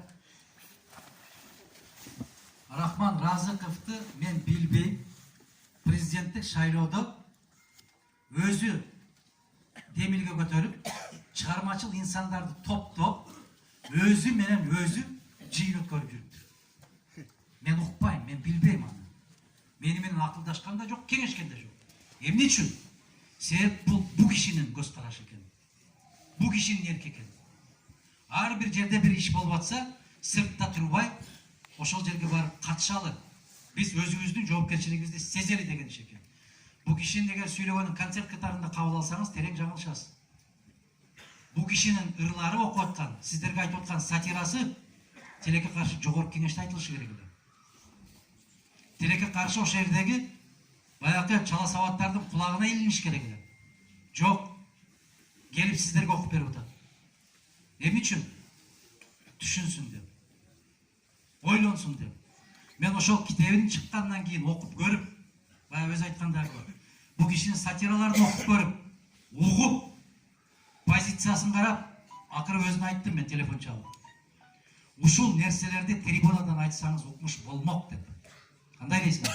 Рахман Разыковду мен билбейм. Президенттик шайлоодо өзү демилге көтөрүп, чыгармачыл инсандарды топтоп, өзү менен өзү жыйын өткөрүп жүрүптүр. Мен укпайм, мен билбейм аны. Мени менен акылдашкан да жок, кеңешкен да жок. Эмне үчүн? Себеп бул кишинин көз карашы экен. Бул кишинин эрки экен. Ар бир жерде бир иш болуп атса, сыртта турбай, ошол жерге барып катышалы. Биз өзүбүздүн жоопкерчилигибизди сезели деген иш экен. Бул кишинин эгер сүйлөгөнүн концерт катарында кабыл алсаңыз, терең жаңылышасыз. Бул кишинин ырлары окуп аткан, сиздерге айтып аткан сатирасы тилекке каршы жогорку кеңеште айтылышы керек эле. Тилекке каршы ошол жердеги баягы чала сабаттардын кулагына илиниш керек эле. Жок. Келип сиздерге окуп берип атат. Эмне үчүн? Түшүнсүн деп. Ойлонсун деп. Мен ошол китебин чыккандан кийин окуп көрүп, баягы өзү айткандай бул кишинин сатираларын окуп көрүп, угуп, позициясын карап, акыры өзүнө айттым мен телефон чалып. Ушул нерселерди трибунадан айтсаңыз укмуш болмок деп. Кандай дейсиңер?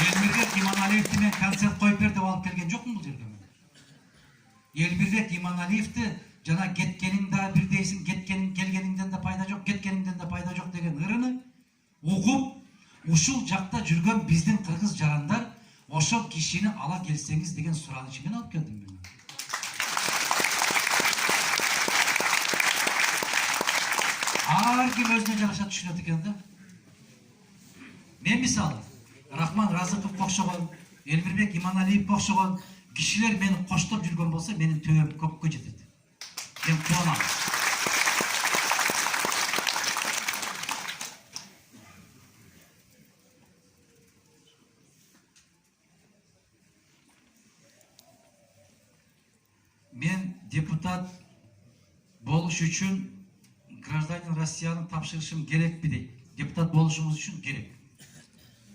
Элмирбек Иманалиевди мен концерт коюп бер деп алып келген жокмун бул жерге мен. Элмирбек Иманалиевди жана кеткениң да бир дейсиң, келгениңден да пайда жок, кеткениңден да пайда жок деген ырыны угуп, ушул жакта жүргөн биздин кыргыз жарандар ошол кишини ала келсеңиз деген сураныч менен алып келдим мен. Ар ким өзүнө жараша түшүнөт экен да. Мен мисалы Рахман Разыков окшогон, Элмирбек Иманалиев окшогон кишилер мени коштоп жүргөн болсо, менин төбөм көккө жетет. Мен кубанам. Мен депутат болуш үчүн гражданин Россиянын тапшырышым керекпи дейт. Депутат болушуңуз үчүн керек.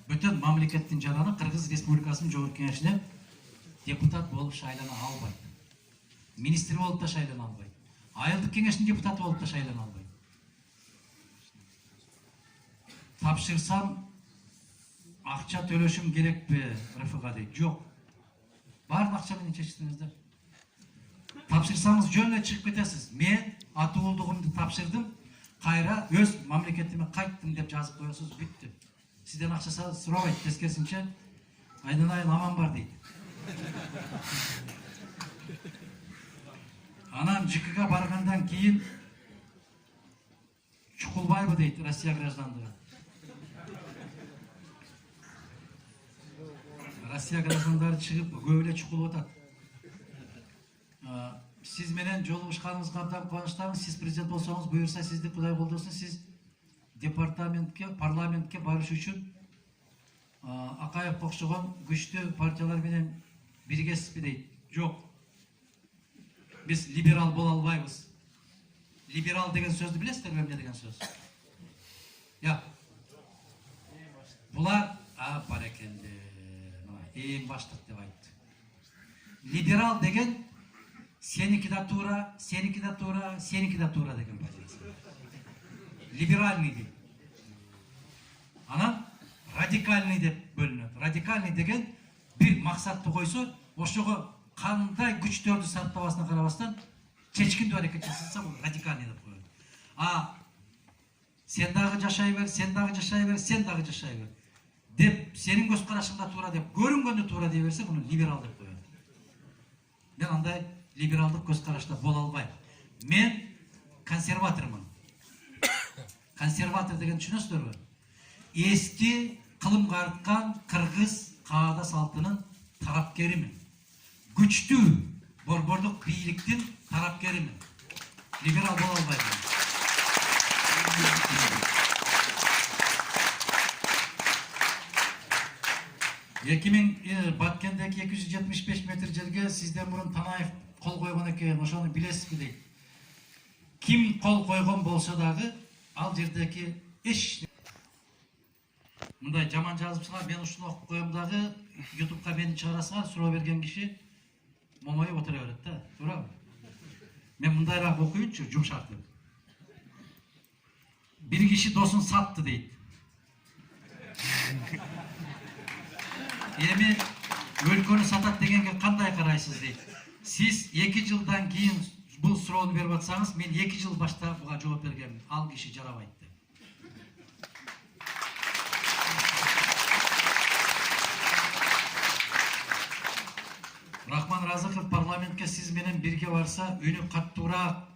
Бүтүн мамлекеттин жараны Кыргыз Республикасынын жогорку кеңешине депутат болуп шайлана албайт. Министр болуп да шайлана албайт. Айылдык кеңештин депутаты болуп да шайлана албайт. Тапшырсам акча төлөшүм керекпи РФга дейт. Жок. Баарын акча менен чечтиңиздер. Тапшырсаңыз жөн эле чыгып кетесиз. Мен атуулдугумду тапшырдым, кайра өз мамлекетиме кайттым деп жазып коесуз, бүттү. Сизден акча сурабайт, тескерисинче айналайын аман бар дейт. Анан ЖКга баргандан кийин чукулбайбы дейт Россия граждандыгы. Россия граждандары чыгып көп эле чукулуп атат. Сиз менен жолугушканыңызга абдан кубанычтамын. Сиз президент болсоңуз, буюрса сизди Кудай колдосун, сиз департаментке, парламентке барыш үчүн Акаев окшогон күчтүү партиялар менен биргесизби дейт. Жок. Биз либерал боло албайбыз. Либерал деген сөзді білесіздер ме, эмне деген сөз? Я. Бұлар, барекелді, ең баштық деп айтты. Либерал деген сеники да тура, сеники да тура, сеники да тура деген позиция. Либеральный дейді. Анан радикальный деп бөлінеді. Радикальный деген бір мақсатты қойса, ошоға қандай күчтөрдү сарптабасына карабастан чечкиндүү аракет жасаса, бул радикальный деп коет. Сен дагы жашай бер, сен дагы жашай бер, сен дагы жашай бер деп, сенин көз карашыңда туура деп, көрүнгөндө туура дей берсе, муну либерал деп коет. Мен андай либералдык көз карашта боло албайм. Мен консерватормун. Консерватор деген түшүнөсүздөр? Эски кылымга арткан кыргыз каада салтынын тарапкеримин. Күчтүү борборлук бийликтин тарапкеримин. Либерал боло албайм. Баткендеги 275 метр жерге сизден мурун Танаев кол койгон экен, ошону билесизби дейт. Ким кол койгон болсо дагы, ал жердеги эч мындай жаман жазыпсыңар, мен ушуну окуп коем дагы, ютубка мени чыгарасыңар, суроо берген киши момоюп отура берет да, туурабы? Мен мындайраак окуйунчу, жумшак деп. Бир киши досун сатты дейт. Эми өлкөнү сатат дегенге кандай карайсыз дейт. Сиз 2 жылдан кийин бул суроону берип атсаңыз, мен 2 жыл башта буга жооп бергенмин. Ал киши жарабайт деп. Рахман Разыков парламентке сиз менен бирге барса, үнү каттуураак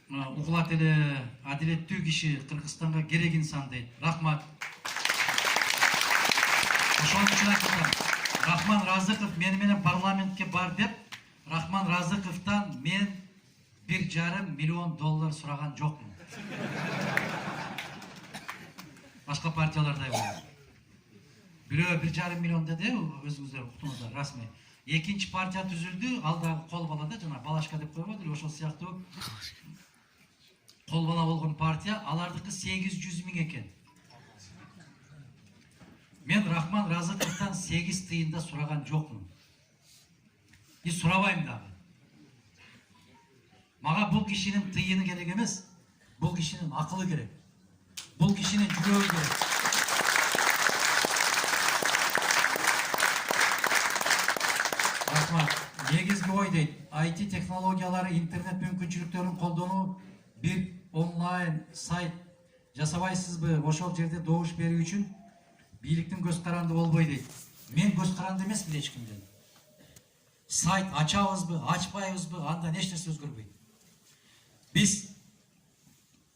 угулат эле, адилеттүү киши, Кыргызстанга керек инсан дейт. Рахмат. Ошон үчүн айтам, Рахман Разыков менен парламентке бар деп, Рахман Разыковтан мен $1,5 миллион сураган жокмун. Башка партиялардай болот. Бирөө $1,5 миллион деди, өзүңүздөр уктуңуздар, расмий. Экинчи партия түзүлдү, ал дагы кол бала да, жана балашка деп койбойду эле, ошол сыяктуу кол бала болгон партия, алардыкы 800 000 экен. Мен Рахман Разыковтан 8 тыйында сураган жокмун. И сурабайм дагы. Мага бул кишинин тыйыны керек эмес, бул кишинин акылы керек. Бул кишинин жүрөгү керек. Рахмат. Негизги ой дейт, IT технологиялары, интернет мүмкүнчүлүктөрүн колдонуу, бир онлайн сайт жасабайсызбы? Ошол жерде добуш берүү үчүн бийликтин көз каранды болбой дейт. Мен көз каранды эмесмин эч кимден. Сайт ачабызбы, ачпайбызбы, андан эч нерсе өзгөрбөйт. Биз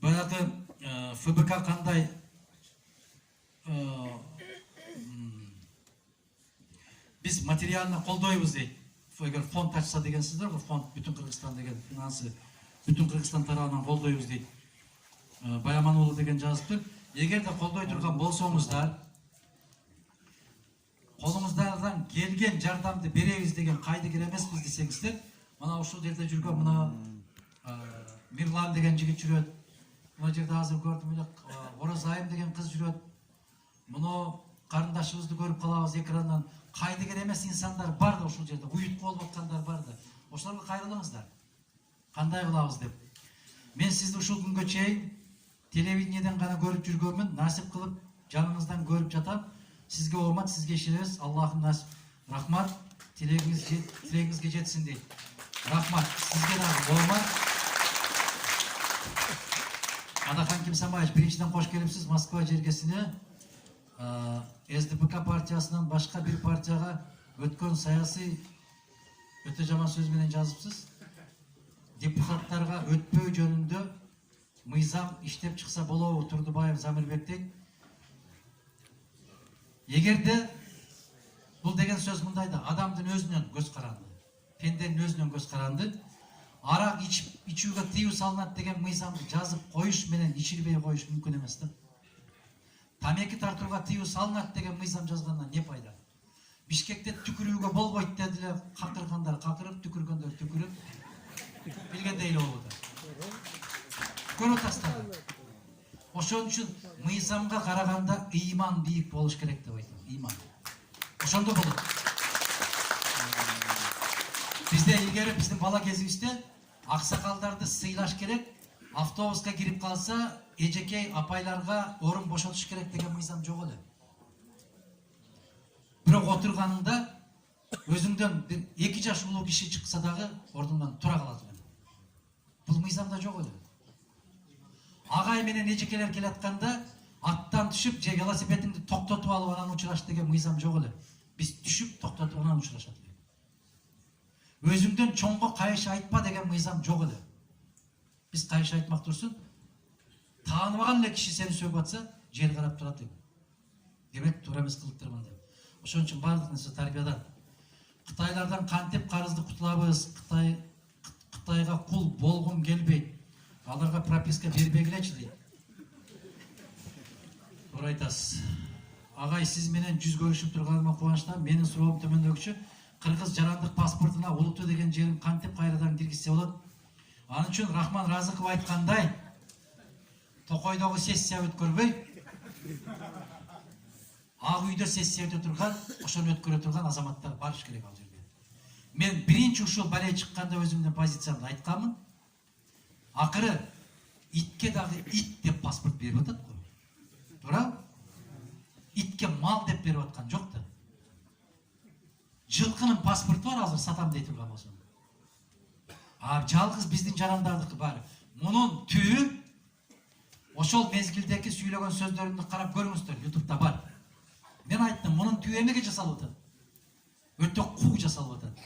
баягы ФБК кандай биз материально колдойбуз дейт. Эгер фонд ачса дегенсиздер го, фонд бүтүн Кыргызстан деген финансы бүтүн Кыргызстан тарабынан колдойбуз дейт. Баяман уулу деген жазыптыр. Эгерде колдой турган болсоңуздар, колуңуздардан келген жардамды беребиз деген кайдыгер эмеспиз десеңиздер, мына ушул жерде жүргөн мына Мирлан деген жигит жүрөт. Мына жерде азыр көрдүм эле Оразайым деген кыз жүрөт. Муну карындашыбызды көрүп калабыз экрандан. Кайдыгер эмес инсандар бар да ушул жерде, уютку болуп аткандар бар да. Ошолорго кайрылыңыздар. Кандай кылабыз деп. Мен сизди ушул күнгө чейин телевидениеден гана көрүп жүргөнмүн, насип кылып жаныңыздан көрүп жатам. Сизге оомат, сизге ишенебиз. Аллахым насип. Рахмат. Тилегиңизге жетсин дейт. Рахмат. Сизге дагы оомат. Адахан Кимсанбаевич, биринчиден кош келипсиз Москва жергесине. СДПК партиясынан башка бир партияга өткөн саясий өтө жаман сөз менен жазыпсыз. Депутаттарга өтпөө жөнүндө мыйзам иштеп чыкса болобу? Турдубаев Замирбек дейт. Эгерде бул деген сөз мындай да, адамдын өзүнөн көз каранды, пенденин өзүнөн көз каранды, арак ичүүгө тыюу салынат деген мыйзамды жазып коюш менен ичилбей коюш мүмкүн эмес да. Тамеки тартууга тыюу салынат деген мыйзам жазгандан не пайда? Бишкекте түкүрүүгө болбойт дедилер, какыргандар какырып, түкүргөндөр түкүрүп, билгендей эле болду. көріп атасыздар. Ошон үчүн мыйзамга караганда ыйман бийик болуш керек деп айтам. Ыйман. Ошондо болот. Бизде илгери биздин бала кезибизде аксакалдарды сыйлаш керек, автобуска кирип калса эжекей апайларга орун бошотуш керек деген мыйзам жок эле. Бирок отурганыңда өзүңдөн 2 жаш улуу киши чыкса дагы ордуңдан тура калат элем. Бул мыйзамда жок эле. Агай менен эжекелер келатканда аттан түшүп же велосипедиңди токтотуп алып анан учураш деген мыйзам жок эле. Биз түшүп токтотуп анан учурашат элек. Өзүңдөн чоңго кайшы айтпа деген мыйзам жок эле. Биз кайшы айтмак турсун, тааныбаган эле киши сени сөгүп атса, жер карап турат элек. Демек туура эмес кылыптырмын деп. Ошон үчүн бардык нерсе тарбиядан. Кытайлардан кантип карызды кутулабыз, Кытайга кул болгум келбейт. Аларга прописка бербегилечи дейт. Туура айтасыз. Агай, сиз менен жүз көрүшүп турганыма кубанычтамын. Менин суроом төмөндөгүчө, кыргыз жарандык паспортуна Улуттуу деген жерин кантип кайрадан киргизсе болот? Анын үчүн Рахман Разыков айткандай, Токойдогу сессия өткөрбөй, Ак үйдө сессия өтө турган, ошону өткөрө турган азаматтар барыш керек ал жерге. Мен биринчи ушул бале чыкканда өзүмдүн позициямды айтканмын. Акыры итке дагы ит деп паспорт берип атат го. Туура? Итке мал деп берип аткан жок да. Жылкынын паспорту бар азыр сатам дей турган болсом. Жалгыз биздин жарандардыкы бар. Мунун түбү ошол мезгилдеки сүйлөгөн сөздөрүмдү карап көрүңүздөр, YouTube'да бар. Мен айттым, мунун түбү эмнеге жасалып атат? Өтө куу жасалып атат.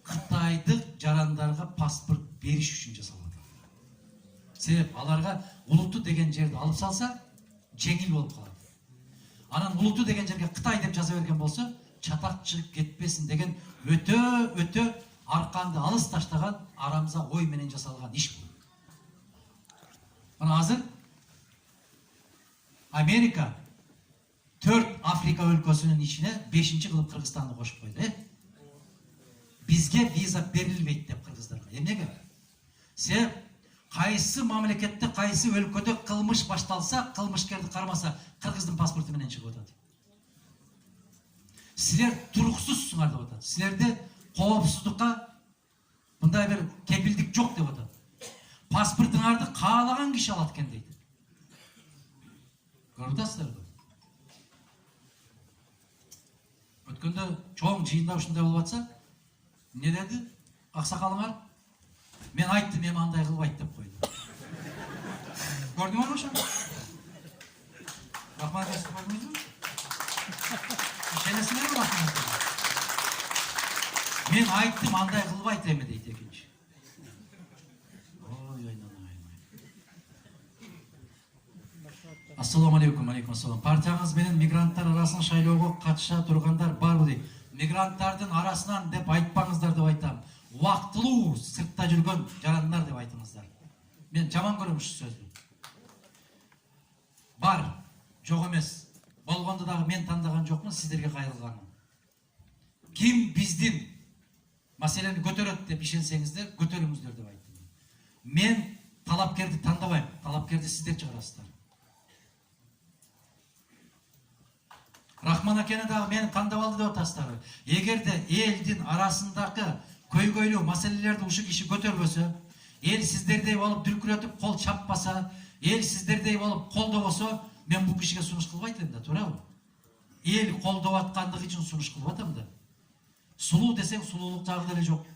Кытайдык жарандарга паспорт бериш үчүн жасалып атат. Себеп аларга Улуттуу деген жерди алып салса, жеңил болуп калат. Анан Улуттуу деген жерге Кытай деп жаза берген болсо, чатак чыгып кетпесин деген өтө арканды алыс таштаган арамза ой менен жасалган иш бул. Мына азыр Америка 4 Африка өлкөсүнүн ичине 5-чи кылып Кыргызстанды кошуп койду. Бизге виза берилбейт деп кыргыздарга. Эмнеге? Себеп кайсы мамлекетте, кайсы өлкөдө кылмыш башталса, кылмышкерди кармаса, кыргыздын паспорту менен чыгып атат. Силер туруксузсуңар деп атат. Силерде коопсуздукка мындай бир кепилдик жок деп атат. Паспортуңарды каалаган киши алат экен дейт. Көрүп атасыздарбы? Өткөндө чоң жыйында ушундай болуп атса, не деди? Аксакалыңар? Мен айттым, эми андай кылбайт деп койду. Көрдүңөрбү ошону? Рахмат айтып көрдүңүзбү? Ишенесиңерби Рахмат? Мен айттым, андай кылбайт эми дейт экинчи. Ассаламу алейкум, алейкум ассалам. Партияңыз менен мигранттар арасын шайлоого катыша тургандар барбы дейт. Мигранттардын арасынан деп айтпаңыздар деп айтам. Убактылуу сыртта жүргөн жарандар деп айтыңыздар. Мен жаман көрөм ушул сөздү. Бар, жок эмес. Болгондо дагы мен тандаган жокмун, сиздерге кайрылганмын. Ким биздин маселени көтөрөт деп ишенсеңиздер, көтөрүңүздөр деп айттым. Мен талапкерди тандабайм, талапкерди сиздер чыгарасыздар. Рахман акени дагы мени тандап алды деп атасыздар. Эгерде элдин арасындагы көйгөйлүү маселелерди ушул киши көтөрбөсө, эл сиздердей болуп дүркүрөтүп кол чаппаса, эл сиздердей болуп колдобосо, мен бул кишиге сунуш кылбайт элем да, туурабы? Эл колдоп аткандыгы үчүн сунуш кылып атам да. Сулуу десең сулуулук жагы деле жок.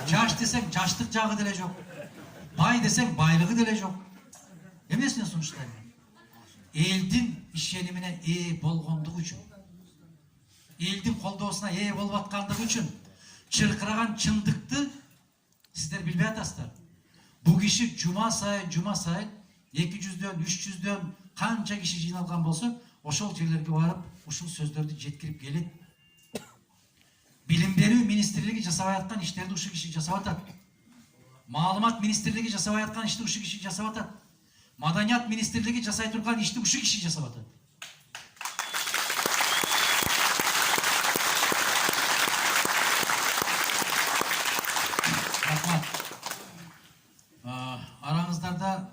Жаш десең жаштык жагы деле жок. Бай десең байлыгы деле жок. Эмнесине сунуштайм? Элдин ишенимине ээ болгондугу үчүн, элдин колдоосуна ээ болуп аткандыгы үчүн чыркыраган чындыкты сиздер билбей атасыздар. Бул киши жума сайын 200дөн 300дөн канча киши жыйналган болсо, ошол жерлерге барып ушул сөздөрдү жеткирип келет. Билим берүү министрлиги жасабай аткан иштерди ушул киши жасап атат. Маалымат министрлиги жасабай аткан ишти ушул киши жасап атат. Маданият министрлиги жасай турган ишти ушул киши жасап атат. Рахмат. Араڭыздарда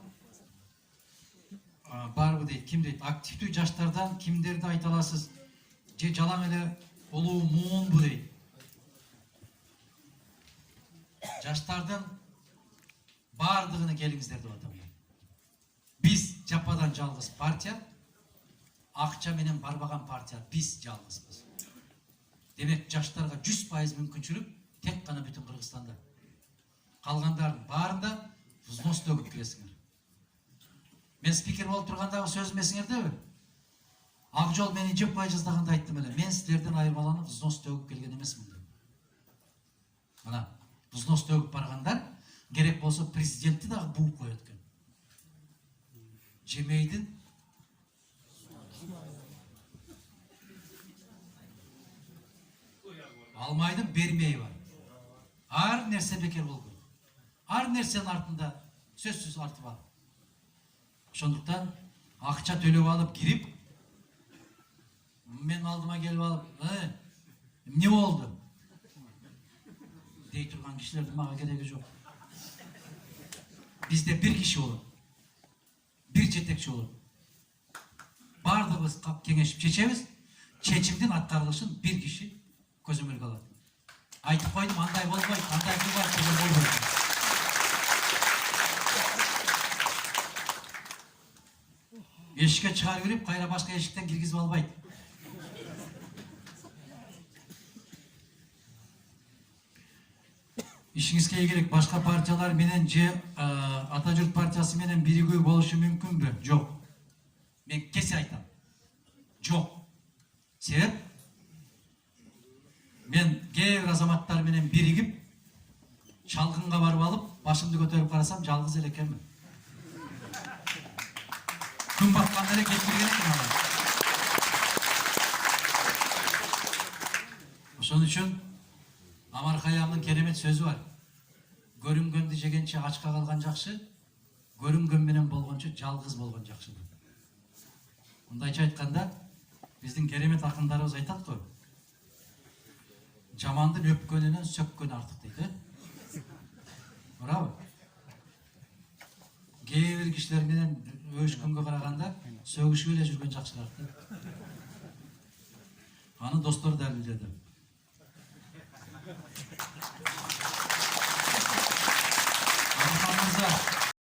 барбы дейт, ким дейт, активдүү жаштардан кимдерди айта аласыз? Же жалаң эле улуу муунбу дейт. Жаштардын бардыгыны келиңиздер деп атам. Биз жападан жалгыз партия, акча менен барбаган партия, биз жалгызбыз. Демек жаштарга 100% мүмкүнчүлүк тек гана бүтүн Кыргызстанда. Калгандардын баарында взнос төгүп келесиңер. Мен спикер болуп тургандагы сөзүм эсиңердеби? Ак жол мени жаппай жаздаганда айттым эле. Мен силерден айырмаланып взнос төгүп келген эмесмин деп. Мына взнос төгүп баргандар керек болсо президентти дагы бууп коет экен. Жемейдин алмайдын бермеyi бар. Ар нерсе бекер болду. Ар нерсенин артында сөзсүз арты бар. Ошондуктан акча төлөп алып кирип, мен алдыма келип алып, эмне болду? Дей турган кишилердин мага кереги жок. Бизде бир киши болот. Бир жетекчи болот. Бардыгыбыз кеңешип чечебиз. Чечимдин аткарылышын бир киши көзөмөлгө алат. Айтып койдум, андай болбойт, андай кылбайт деген болбойт. Эшикке чыгарып кирип, кайра башка эшиктен киргизип албайт. Ишиңизге ийгилик, башка партиялар менен же Ата журт партиясы менен биригүү болушу мүмкүнбү? Жок. Мен кесе айтам. Жок. Себеп? Мен кээ бир азаматтар менен биригип, чалгынга барып алып, башымды көтөрүп карасам, жалгыз эле экенмин. Күн батканда эле кетип келген экен алар. Ошон үчүн Амар Хаямдын керемет сөзү бар. Көрүнгөндү жегенче ачка калган жакшы, көрүнгөн менен болгончо жалгыз болгон жакшы. Мындайча айтканда, биздин керемет акындарыбыз айтат го. Жамандын өпкөнүнөн сөккөнү артык дейт, Браво. Кээ бир кишилер менен өбүшкөнгө караганда сөгүшүп эле жүргөн жакшыраак. Аны достор да билдирди.